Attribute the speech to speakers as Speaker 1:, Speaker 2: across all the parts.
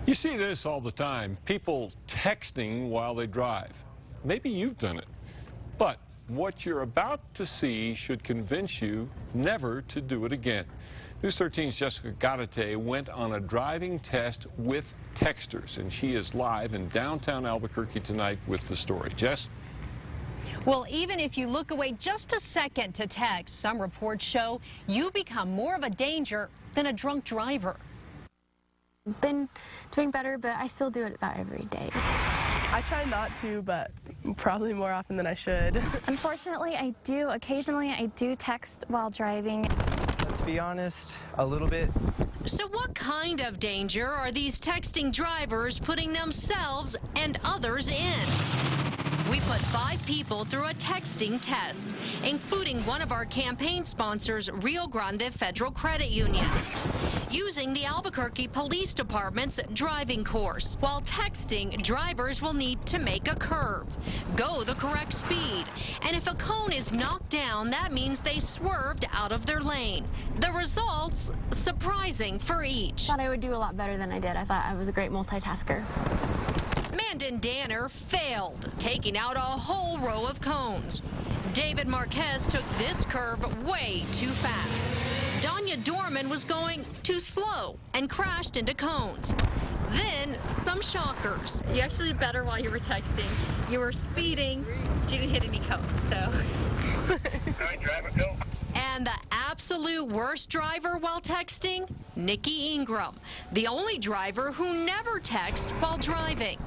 Speaker 1: You see this all the time, people texting while they drive. Maybe you've done it, but what you're about to see should convince you never to do it again. News 13's Jessica Garatay went on a driving test with texters, and she is live in downtown Albuquerque tonight with the story. Jess?
Speaker 2: Well, even if you look away just a second to text, some reports show you become more of a danger than a drunk driver.
Speaker 3: Been doing better, but I still do it about every day.
Speaker 4: I try not to, but probably more often than I should.
Speaker 3: Unfortunately, I do. Occasionally, I do text while driving.
Speaker 5: To be honest, a little bit.
Speaker 2: So what kind of danger are these texting drivers putting themselves and others in? We put 5 people through a texting test, including one of our campaign sponsors, Rio Grande Federal Credit Union, using the Albuquerque Police Department's driving course. While texting, drivers will need to make a curve, go the correct speed, and if a cone is knocked down, that means they swerved out of their lane. The results, surprising for each.
Speaker 3: I thought I would do a lot better than I did. I thought I was a great multitasker.
Speaker 2: Mandon Danner failed, taking out a whole row of cones. David Marquez took this curve way too fast. Danya Dorman was going too slow and crashed into cones. Then, some shockers.
Speaker 6: You actually did better while you were texting. You were speeding, you didn't hit any cones, so.
Speaker 7: All right, driver, go.
Speaker 2: And the absolute worst driver while texting? Nikki Ingram, the only driver who never texts while driving.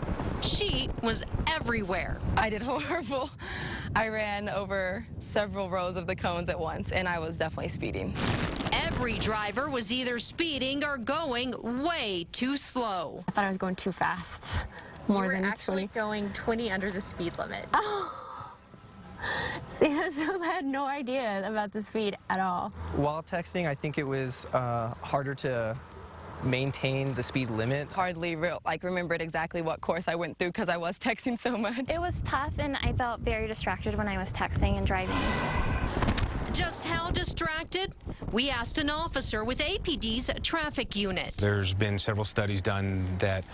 Speaker 2: She was everywhere.
Speaker 8: I did horrible. I ran over several rows of the cones at once, and I was definitely speeding.
Speaker 2: Every driver was either speeding or going way too slow.
Speaker 3: I thought I was going too fast. More
Speaker 6: you were
Speaker 3: than
Speaker 6: actually
Speaker 3: 20.
Speaker 6: going 20 under the speed limit.
Speaker 3: Oh. See, that shows I had no idea about the speed at all.
Speaker 5: While texting, I think it was harder to maintain the speed limit.
Speaker 8: Hardly remembered exactly what course I went through because I was texting so much.
Speaker 3: It was tough, and I felt very distracted when I was texting and driving.
Speaker 2: Just how distracted? We asked an officer with APD's traffic unit.
Speaker 9: There's been several studies done that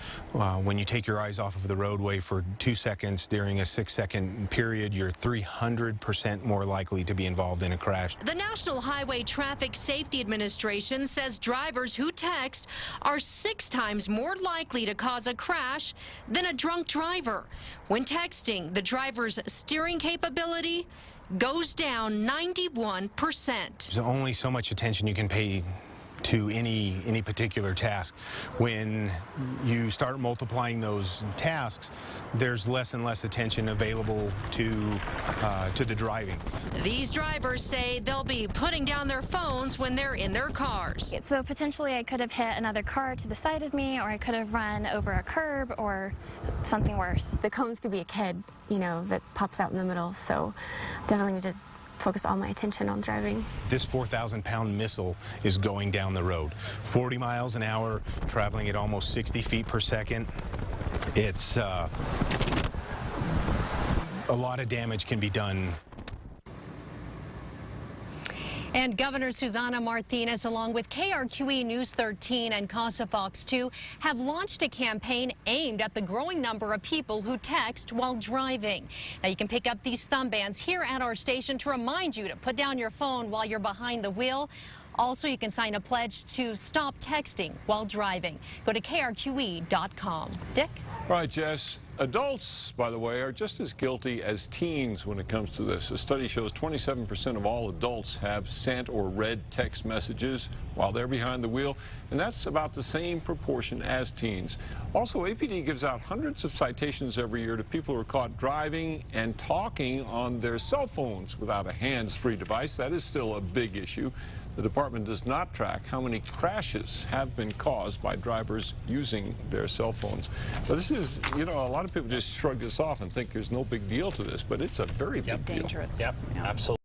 Speaker 9: when you take your eyes off of the roadway for 2 seconds during a 6-second period, you're 300% more likely to be involved in a crash.
Speaker 2: The National Highway Traffic Safety Administration says drivers who text are 6 times more likely to cause a crash than a drunk driver. When texting, the driver's steering capability goes down 91%.
Speaker 9: There's only so much attention you can pay to any particular task. When you start multiplying those tasks, there's less and less attention available to the driving.
Speaker 2: These drivers say they'll be putting down their phones when they're in their cars.
Speaker 3: So potentially I could have hit another car to the side of me, or I could have run over a curb or something worse. The cones could be a kid, you know, that pops out in the middle, so definitely need to focus all my attention on driving.
Speaker 9: This 4,000-pound missile is going down the road. 40 miles an hour, traveling at almost 60 feet per second. It's a lot of damage can be done.
Speaker 2: And Governor Susana Martinez, along with KRQE News 13 and Casa Fox 2, have launched a campaign aimed at the growing number of people who text while driving. Now, you can pick up these thumb bands here at our station to remind you to put down your phone while you're behind the wheel. Also, you can sign a pledge to stop texting while driving. Go to krqe.com. Dick?
Speaker 1: All right, Jess. Adults, by the way, are just as guilty as teens when it comes to this. A study shows 27% of all adults have sent or read text messages while they're behind the wheel, and that's about the same proportion as teens. Also, APD gives out hundreds of citations every year to people who are caught driving and talking on their cell phones without a hands-free device. That is still a big issue. The department does not track how many crashes have been caused by drivers using their cell phones. So this is, you know, a lot of people just shrug this off and think there's no big deal to this, but it's a very big deal.
Speaker 2: Dangerous.
Speaker 7: Yep, absolutely.